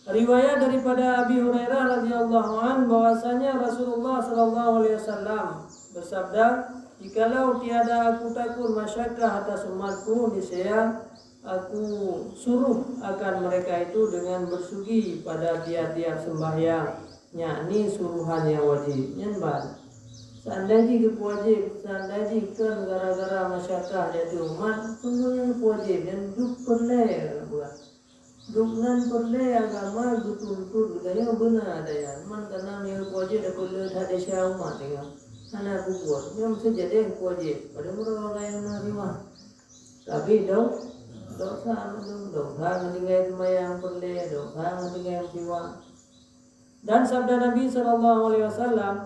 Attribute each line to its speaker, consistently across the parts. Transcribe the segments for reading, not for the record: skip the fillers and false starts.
Speaker 1: Riwayat daripada Abi Hurairah radhiyallahu an bahwasanya Rasulullah sallallahu alaihi wasallam bersabda, "Jikalau tiada aku takut masyarakat atas umatku, niscaya aku suruh akan mereka itu dengan bersugi pada tiap-tiap sembahyang, yakni suruhan yang wajib." Nyembah. Seandainya wajib, seandainya kan gara-gara masyarakat jadi umat, sungguhnya wajib dan duk perle buat. Duknan perle agama betul-betul budaya benar daya. Man karena ni wajib dah perle ada syau umat tengok. Sana buat. Yang mesti jadi wajib. Pada orang yang menerima. Tapi dosa meninggal sembahyang perle, dosa meninggal jiwa. Dan sabda Nabi sallallahu alaihi wasallam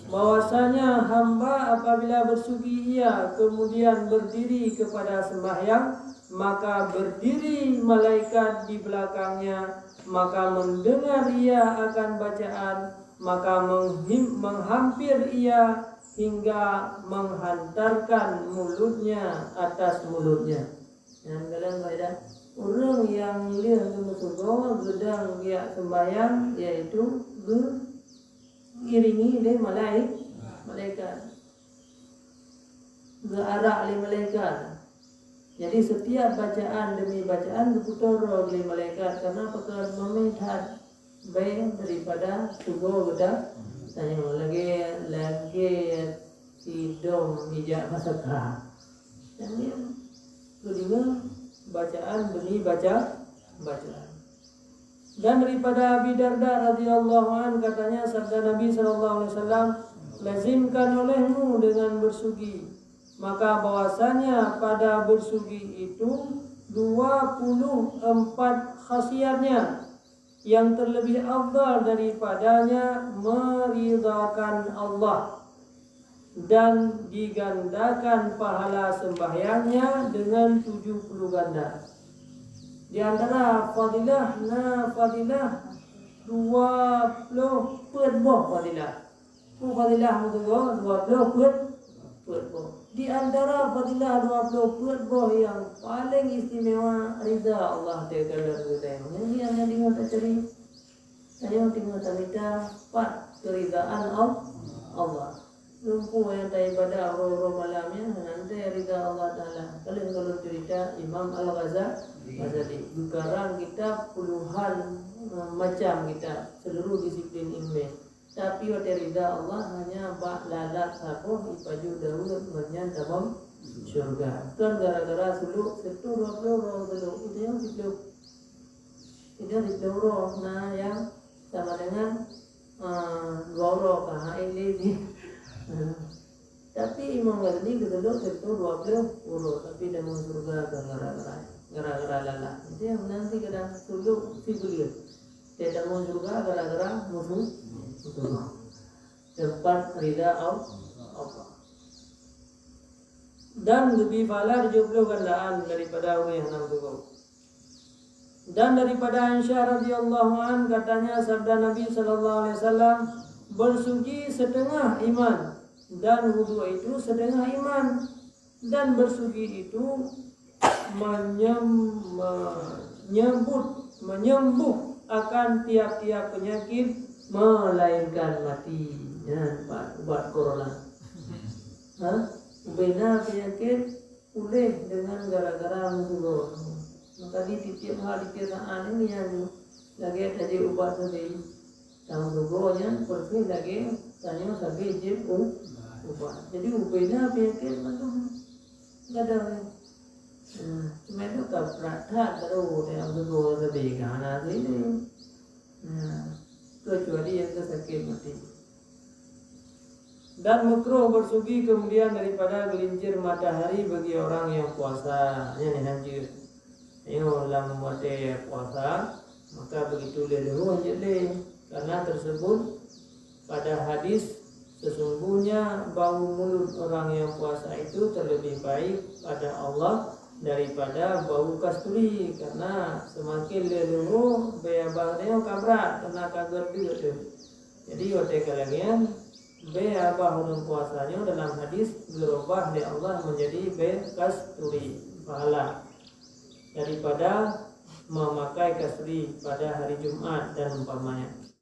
Speaker 1: bahwasanya hamba apabila bersugi ia kemudian berdiri kepada sembahyang, maka berdiri malaikat di belakangnya, maka mendengar ia akan bacaan, maka menghampir ia hingga menghantarkan mulutnya atas mulutnya. Yang dalam faedah orang yang lihat ke surga gedang dia sembahyang, yaitu iringi oleh malaikat, gearak oleh malaikat. Jadi setiap bacaan demi bacaan diputar oleh malaikat karena perkara melihat baik daripada tubuh kita. Tanya lagi hidung hijab masakah. Jadi kedua bacaan demi bacaan. Dan daripada Abi Darda radhiyallahu an katanya sabda Nabi sallallahu alaihi wasallam, lazimkan olehmu dengan bersugi. Maka bahwasanya pada bersugi itu 24 khasiatnya, yang terlebih afdal daripadanya meridhakan Allah dan digandakan pahala sembahyangnya dengan 70 ganda. Di antara fadilah 20 perboh fadilah. Fadilah mengko 20 perboh. Di antara fadilah 20 perboh yang paling istimewa ridha Allah Ta'ala kita. Ini yang dengar cari. Saya tengok cerita pak keridaan Allah. Lumpuh yang daripada orang-orang malamnya nanti ridha Allah Ta'ala. Kalau cerita Imam Al-Ghazali sekarang kita puluhan macam kita seluruh disiplin ilmu. Tapi waktu ridha Allah hanya bak lalat sabuh ipaju daun menyandang syurga. Kan gara-gara suluk setu 20 roh suluk itu yang dipluk. Itu dipluk roh. Nah yang sama dengan 2 roh kah ini. Tapi Imam Ghazali keseluk setu 20 roh. Tapi dah mau surga gara-gara lalat. Itu yang nanti kadang suluk si beliau. Tidak mau surga gara-gara musuh. Tempat ridha Allah. Dan lebih falar 70 gandaan daripada orang yang nanggung. Dan daripada Aisyah radhiyallahu an katanya sabda Nabi sallallahu alaihi wasallam, bersuci setengah iman dan wudu itu setengah iman, dan bersuci itu menyembuh akan tiap-tiap penyakit melainkan mati. Ya, buat corona. Bina penyakit pulih dengan gara-gara musuh. Maka di tiap hari kiraan ini yang lagi jadi ubat sendiri. Yang dugonya pergi lagi tanya sampai jib ubat. Jadi bina penyakit macam nggak ada. Cuma itu keberadaan terus yang dugo sendiri karena ini. Kecuali yang sakit mati. Dan makruh bersugi kemudian daripada gelincir matahari bagi orang yang puasa. Ini lanjut. Ayo dalam membuat puasa, maka begitu leluhur jadi karena tersebut pada hadis sesungguhnya bau mulut orang yang puasa itu terlebih baik pada Allah daripada bau kasturi, karena semakin leluhur beabahnya kabrat kena kaget juga tu. Jadi waktu kalian beabah orang puasanya dalam hadis berubah oleh Allah menjadi be kasturi pahala daripada memakai kasri pada hari Jumat dan umpamanya.